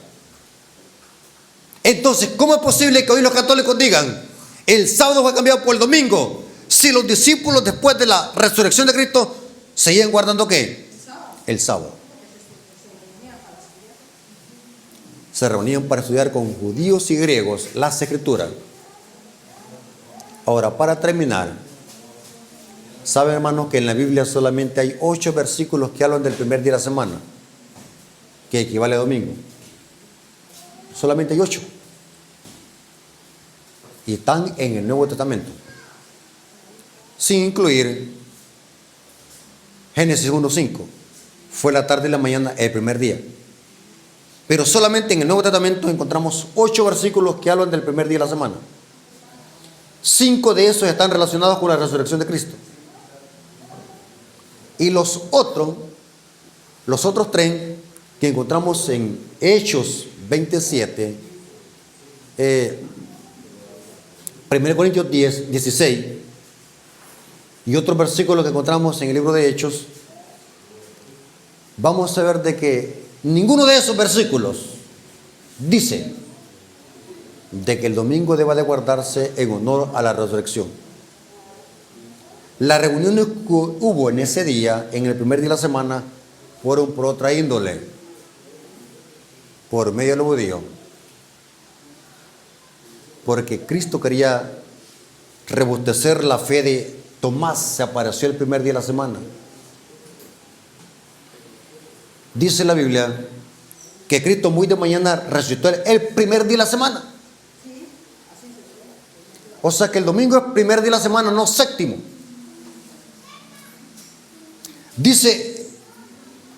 Entonces, ¿cómo es posible que hoy los católicos digan el sábado fue cambiado por el domingo, si los discípulos después de la resurrección de Cristo seguían guardando ¿qué? El sábado. Se reunían para estudiar con judíos y griegos las escrituras. Ahora, para terminar, ¿saben, hermanos, que en la Biblia solamente hay 8 versículos que hablan del primer día de la semana, que equivale a domingo? Solamente hay 8. Y están en el Nuevo Testamento, sin incluir Génesis 1:5. Fue la tarde y la mañana el primer día. Pero solamente en el Nuevo Testamento encontramos 8 versículos que hablan del primer día de la semana. 5 de esos están relacionados con la resurrección de Cristo. Y los otros 3 que encontramos en Hechos 27, 1 Corintios 10, 16 y otros versículos que encontramos en el libro de Hechos, vamos a ver de que ninguno de esos versículos dice de que el domingo deba de guardarse en honor a la resurrección. Las reuniones que hubo en ese día, en el primer día de la semana, fueron por otra índole, por medio de los judíos, porque Cristo quería robustecer la fe de Tomás. Se apareció el primer día de la semana. Dice la Biblia que Cristo muy de mañana resucitó el primer día de la semana. O sea que el domingo es primer día de la semana, no séptimo. Dice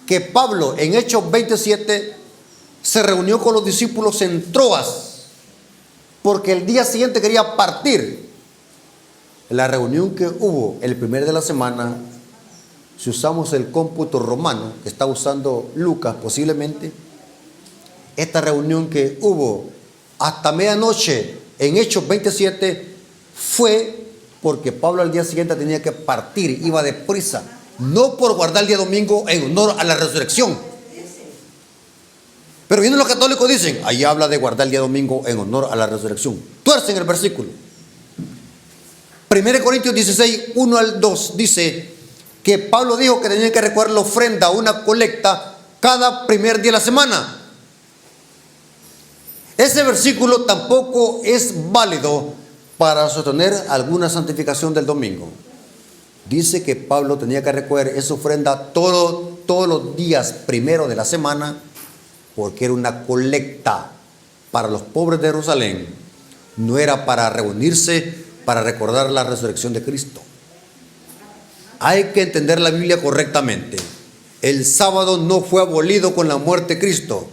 que Pablo en Hechos 27 se reunió con los discípulos en Troas, porque el día siguiente quería partir. La reunión que hubo el primer de la semana, si usamos el cómputo romano que está usando Lucas posiblemente, esta reunión que hubo hasta medianoche en Hechos 27 fue porque Pablo al día siguiente tenía que partir, iba deprisa, no por guardar el día domingo en honor a la resurrección. Pero vienen los católicos, dicen, ahí habla de guardar el día domingo en honor a la resurrección. Tuercen el versículo. 1 Corintios 16, 1 al 2 dice que Pablo dijo que tenían que recoger la ofrenda, una colecta, cada primer día de la semana. Ese versículo tampoco es válido para sostener alguna santificación del domingo. Dice que Pablo tenía que recoger esa ofrenda todos los días primero de la semana, porque era una colecta para los pobres de Jerusalén, no era para reunirse para recordar la resurrección de Cristo. Hay que entender la Biblia correctamente. El sábado no fue abolido con la muerte de Cristo.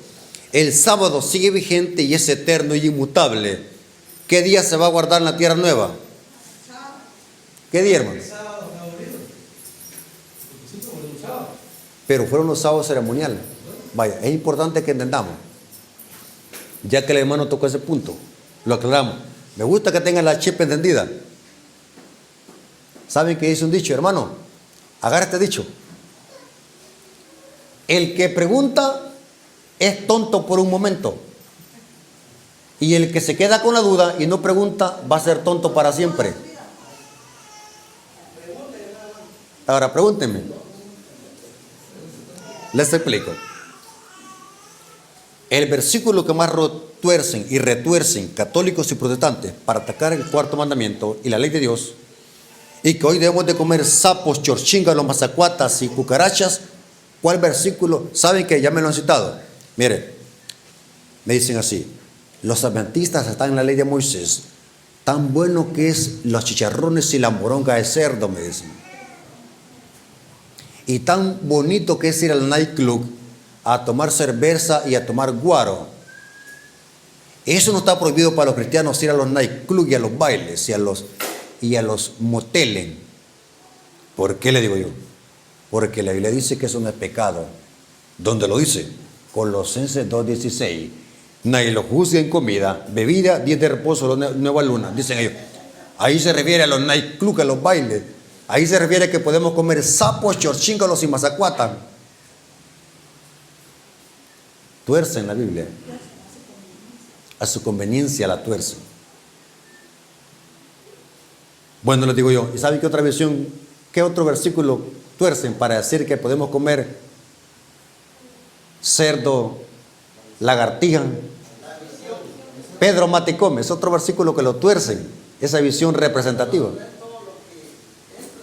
El sábado sigue vigente y es eterno y inmutable. ¿Qué día se va a guardar en la tierra nueva? ¿Qué día, hermano? Pero fueron los sábados ceremoniales. Vaya, es importante que entendamos. Ya que el hermano tocó ese punto, lo aclaramos. Me gusta que tengan la chip entendida. ¿Saben qué dice un dicho, hermano? Agarra este dicho. El que pregunta es tonto por un momento. Y el que se queda con la duda y no pregunta va a ser tonto para siempre. Ahora pregúntenme. Les explico. El versículo que más tuercen y retuercen católicos y protestantes para atacar el cuarto mandamiento y la ley de Dios, y que hoy debemos de comer sapos, chorchingas, mazacuatas y cucarachas, ¿Cuál versículo? ¿Saben que ya me lo han citado? Mire, me dicen así: los adventistas están en la ley de Moisés. Tan bueno que es los chicharrones y la moronga de cerdo, me dicen. Y tan bonito que es ir al nightclub a tomar cerveza y a tomar guaro. Eso no está prohibido para los cristianos, ir a los nightclubs y a los bailes y a los moteles. ¿Por qué le digo yo? Porque la Biblia dice que eso no es pecado. ¿Dónde lo dice? Colosenses 2:16. Nadie lo juzgue en comida, bebida, días de reposo, nueva luna. Dicen ellos. Ahí se refiere a los nightclubs, a los bailes. Ahí se refiere a que podemos comer sapos, chorchíngalos y mazacuata. Tuercen la Biblia. A su conveniencia la tuercen. Bueno, les digo yo, ¿y saben qué otra versión, qué otro versículo tuercen para decir que podemos comer cerdo, lagartija? Pedro Maticome, es otro versículo que lo tuercen, esa visión representativa.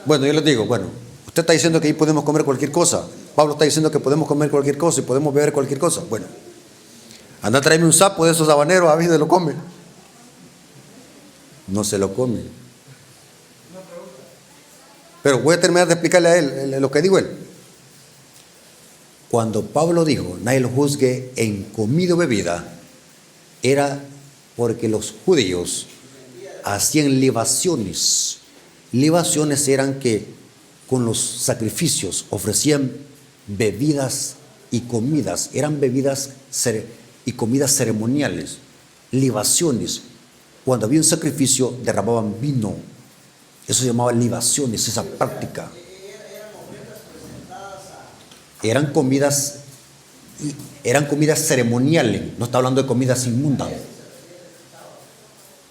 Bueno, yo les digo, bueno, usted está diciendo que ahí podemos comer cualquier cosa. Pablo está diciendo que podemos comer cualquier cosa y podemos beber cualquier cosa. Bueno, anda a traerme un sapo de esos habaneros, a mí se lo come. No se lo come. Pero voy a terminar de explicarle a él lo que dijo él. Cuando Pablo dijo, nadie lo juzgue en comida o bebida, era porque los judíos hacían libaciones. Libaciones eran que con los sacrificios ofrecían bebidas y comidas. Eran bebidas y comidas ceremoniales. Libaciones. Cuando había un sacrificio derramaban vino. Eso se llamaba libaciones, esa práctica. Eran comidas ceremoniales. No está hablando de comidas inmundas.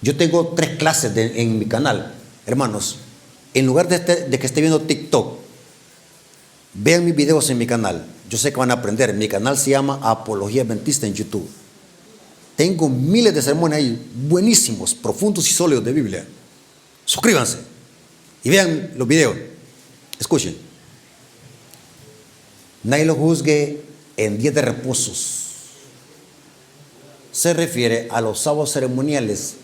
Yo tengo 3 clases en mi canal. Hermanos, en lugar de que esté viendo TikTok, vean mis videos en mi canal. Yo sé que van a aprender. Mi canal se llama Apología Adventista en YouTube. Tengo miles de sermones ahí, buenísimos, profundos y sólidos de Biblia. Suscríbanse y vean los videos. Escuchen. Nadie lo juzgue en días de reposos. Se refiere a los sábados ceremoniales.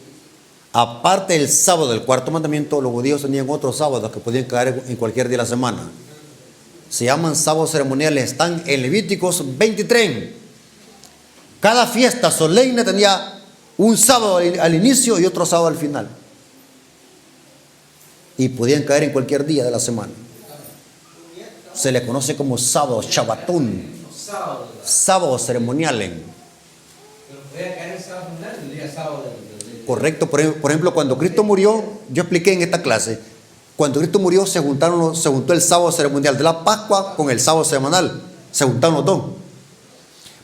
Aparte del sábado del cuarto mandamiento, los judíos tenían otros sábados que podían caer en cualquier día de la semana. Se llaman sábados ceremoniales. Están en Levíticos 23. Cada fiesta solemne tenía un sábado al inicio y otro sábado al final. Y podían caer en cualquier día de la semana. Se le conoce como sábado, Shabbatón. Sábados ceremoniales. Pero podía caer el sábado final, el día sábado del Correcto. Por ejemplo, cuando Cristo murió, yo expliqué en esta clase, cuando Cristo murió se juntó el sábado ceremonial de la Pascua con el sábado semanal. Se juntaron los dos.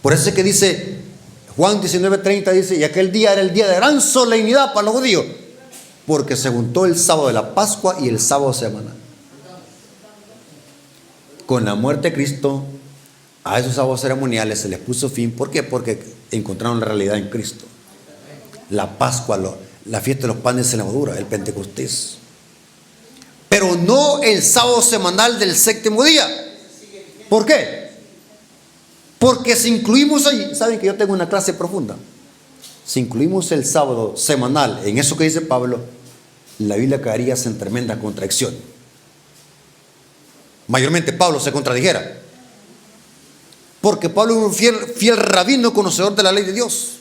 Por eso es que dice, Juan 19:30 dice, y aquel día era el día de gran solemnidad para los judíos, porque se juntó el sábado de la Pascua y el sábado semanal. Con la muerte de Cristo, a esos sábados ceremoniales se les puso fin. ¿Por qué? Porque encontraron la realidad en Cristo. La Pascua, la fiesta de los panes sin levadura, el Pentecostés. Pero no el sábado semanal del 7º día. ¿Por qué? Porque si incluimos ahí, saben que yo tengo una clase profunda. Si incluimos el sábado semanal en eso que dice Pablo, la Biblia caería en tremenda contradicción. Mayormente Pablo se contradijera. Porque Pablo es un fiel rabino conocedor de la ley de Dios.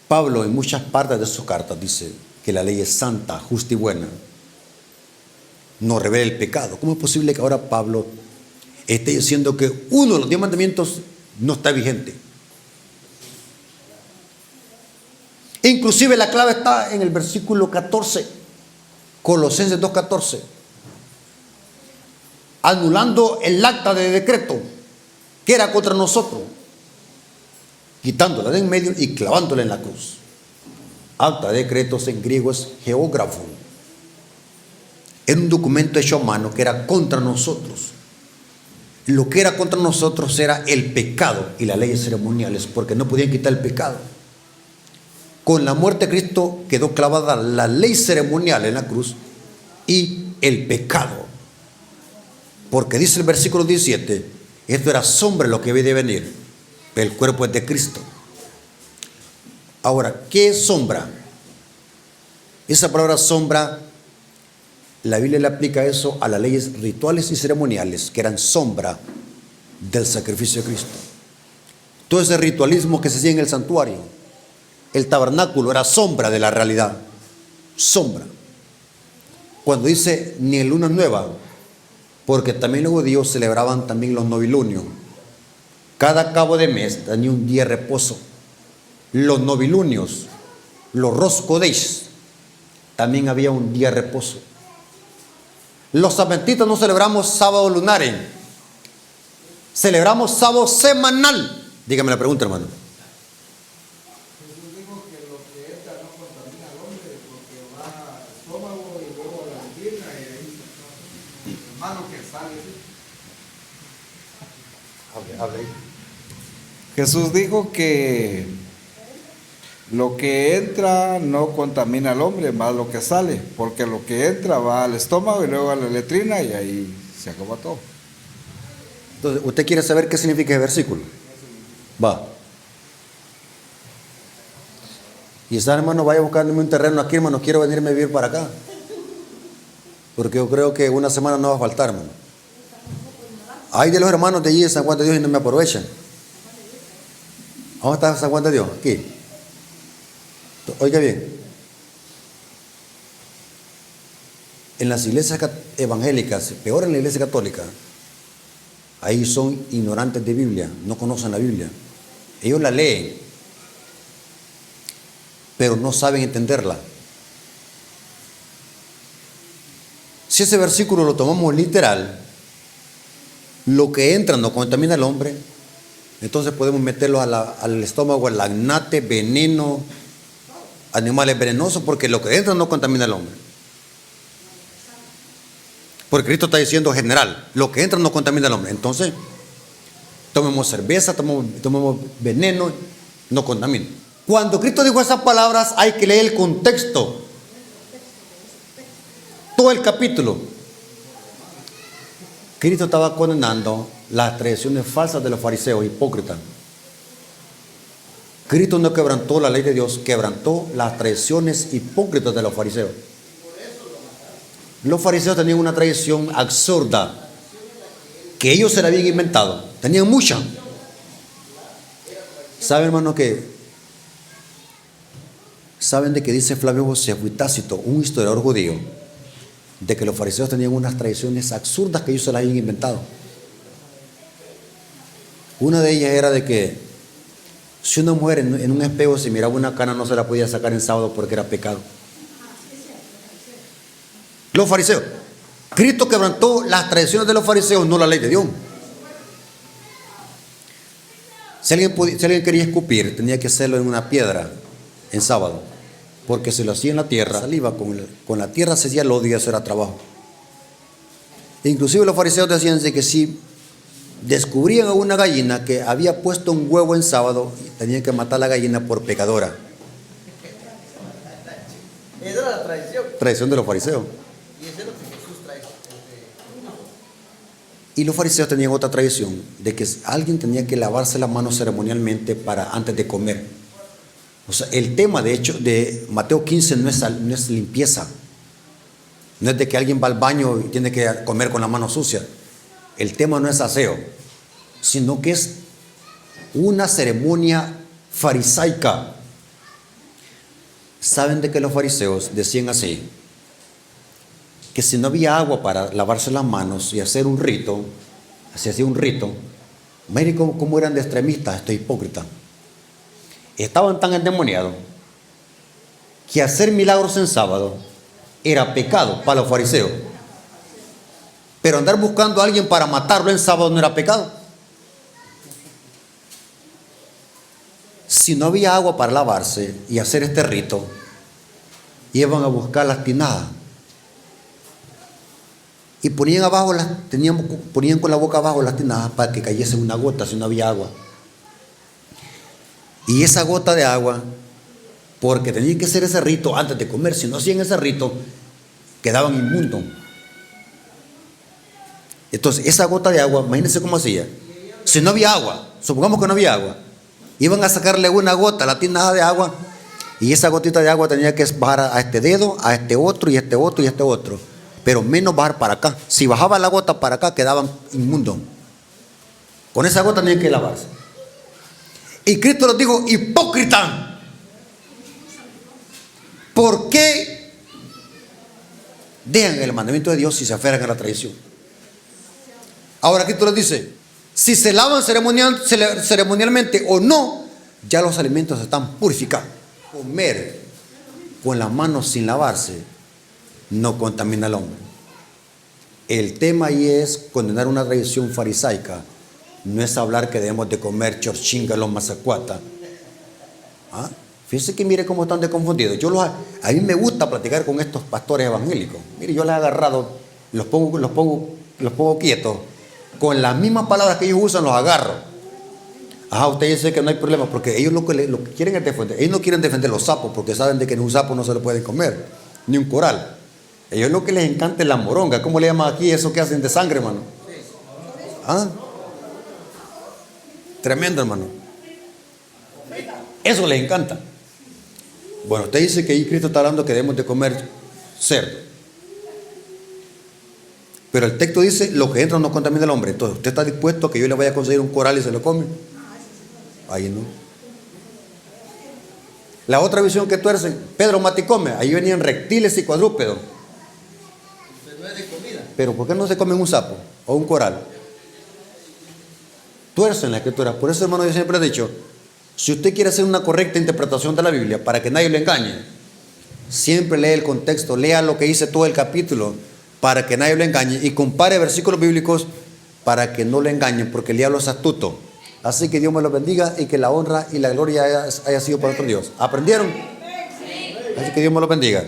Pablo en muchas partes de sus cartas dice que la ley es santa, justa y buena. No revela el pecado. ¿Cómo es posible que ahora Pablo esté diciendo que uno de los 10 mandamientos no está vigente? Inclusive la clave está en el versículo 14, Colosenses 2:14, anulando el acta de decreto que era contra nosotros, quitándola de en medio y clavándola en la cruz. Acta de decretos en griego es geógrafo. Era un documento hecho a mano que era contra nosotros. Lo que era contra nosotros era el pecado y las leyes ceremoniales, porque no podían quitar el pecado. Con la muerte de Cristo quedó clavada la ley ceremonial en la cruz y el pecado. Porque dice el versículo 17, esto era sombra lo que había de venir, pero el cuerpo es de Cristo. Ahora, ¿qué es sombra? Esa palabra sombra, la Biblia le aplica eso a las leyes rituales y ceremoniales, que eran sombra del sacrificio de Cristo. Todo ese ritualismo que se hacía en el santuario, el tabernáculo, era sombra de la realidad. Sombra. Cuando dice ni en luna nueva, porque también los judíos celebraban también los novilunios. Cada cabo de mes tenía un día de reposo. Los novilunios, los Rosh Kodesh, también había un día de reposo. Los adventistas no celebramos sábado lunares, celebramos sábado semanal. Dígame la pregunta, hermano. Jesús dijo que lo que entra no contamina al hombre porque va al estómago y luego a la pierna y ahí, hermano, que sale. Hable ahí. Jesús dijo que lo que entra no contamina al hombre, más lo que sale, porque lo que entra va al estómago y luego a la letrina y ahí se acaba todo. Entonces, ¿usted quiere saber qué significa el versículo? Va. Y esa, hermano, vaya buscándome un terreno aquí, hermano, quiero venirme a vivir para acá. Porque yo creo que una semana no va a faltar, hermano. Hay de los hermanos de allí de San Juan de Dios y no me aprovechan. ¿Dónde está San Juan de Dios? Aquí. Oiga bien. En las iglesias evangélicas, peor en la iglesia católica, ahí son ignorantes de Biblia, no conocen la Biblia. Ellos la leen, pero no saben entenderla. Si ese versículo lo tomamos literal, lo que entra no contamina al hombre, entonces podemos meterlo al estómago, al lagnate, veneno, animales venenosos, porque lo que entra no contamina al hombre. Porque Cristo está diciendo general, lo que entra no contamina al hombre. Entonces, tomemos cerveza, tomemos veneno, no contamina. Cuando Cristo dijo esas palabras, hay que leer el contexto. Todo el capítulo. Cristo estaba condenando las tradiciones falsas de los fariseos hipócritas. Cristo no quebrantó la ley de Dios, quebrantó las tradiciones hipócritas de los fariseos. Los fariseos tenían una tradición absurda que ellos se la habían inventado. Tenían mucha. ¿Saben, hermano, saben de que dice Flavio Josefo y Tácito, un historiador judío, de que los fariseos tenían unas tradiciones absurdas que ellos se las habían inventado? Una de ellas era de que si una mujer en un espejo se miraba una cana, no se la podía sacar en sábado porque era pecado. Los fariseos. Cristo quebrantó las tradiciones de los fariseos, no la ley de Dios. Si alguien quería escupir, tenía que hacerlo en una piedra en sábado, porque si lo hacía en la tierra, saliva con la tierra se hacía lodo y eso era trabajo. Inclusive los fariseos decían que si descubrían a una gallina que había puesto un huevo en sábado, tenían que matar a la gallina por pecadora. Esa era la tradición. Tradición de los fariseos. Y eso es lo que Jesús trae. Y los fariseos tenían otra tradición, de que alguien tenía que lavarse las manos ceremonialmente antes de comer. O sea, el tema de hecho de Mateo 15 no es limpieza. No es de que alguien va al baño y tiene que comer con la mano sucia. El tema no es aseo, sino que es una ceremonia farisaica. ¿Saben de que los fariseos decían así? Que si no había agua para lavarse las manos y hacer un rito, se hacía un rito. Miren cómo eran de extremistas estos hipócritas. Estaban tan endemoniados que hacer milagros en sábado era pecado para los fariseos. Pero andar buscando a alguien para matarlo en sábado no era pecado. Si no había agua para lavarse y hacer este rito, iban a buscar las tinajas. Y ponían con la boca abajo las tinajas para que cayese una gota si no había agua. Y esa gota de agua, porque tenían que hacer ese rito antes de comer, si no hacían ese rito, quedaban inmundos. Entonces, esa gota de agua, imagínense cómo hacía. Si no había agua, supongamos que no había agua, iban a sacarle una gota a la tinaja de agua, y esa gotita de agua tenía que bajar a este dedo, a este otro, y este otro, y este otro. Pero menos bajar para acá. Si bajaba la gota para acá, quedaban inmundos. Con esa gota tenían que lavarse. Y Cristo les dijo: hipócrita, ¿por qué dejan el mandamiento de Dios si se aferran a la tradición? Ahora Cristo les dice: si se lavan ceremonialmente o no, ya los alimentos están purificados. Comer con las manos sin lavarse no contamina al hombre. El tema ahí es condenar una tradición farisaica. No es hablar que debemos de comer chorchinga, los mazacuata. ¿Ah? Fíjense que mire cómo están de confundidos. A mí me gusta platicar con estos pastores evangélicos. Mire, yo les he agarrado, los pongo quietos. Con las mismas palabras que ellos usan, los agarro. Ajá, usted dice que no hay problema, porque ellos lo que quieren es defender. Ellos no quieren defender los sapos, porque saben de que un sapo no se lo pueden comer, ni un coral. Ellos lo que les encanta es la moronga. ¿Cómo le llaman aquí eso que hacen de sangre, hermano? ¿Ah? Tremendo, hermano. Eso les encanta. Bueno, usted dice que ahí Cristo está hablando que debemos de comer cerdo. Pero el texto dice: lo que entra no contamina al hombre. Entonces, ¿usted está dispuesto a que yo le vaya a conseguir un coral y se lo come? Ahí no. La otra visión que tuercen: Pedro Maticome, ahí venían reptiles y cuadrúpedos. Pero ¿por qué no se comen un sapo o un coral? Tuercen la escritura. Por eso, hermano, yo siempre he dicho: si usted quiere hacer una correcta interpretación de la Biblia para que nadie lo engañe, siempre lee el contexto, lea lo que dice todo el capítulo para que nadie lo engañe, y compare versículos bíblicos para que no lo engañen, porque el diablo es astuto. Así que Dios me lo bendiga y que la honra y la gloria haya sido para otro Dios. ¿Aprendieron? Así que Dios me lo bendiga.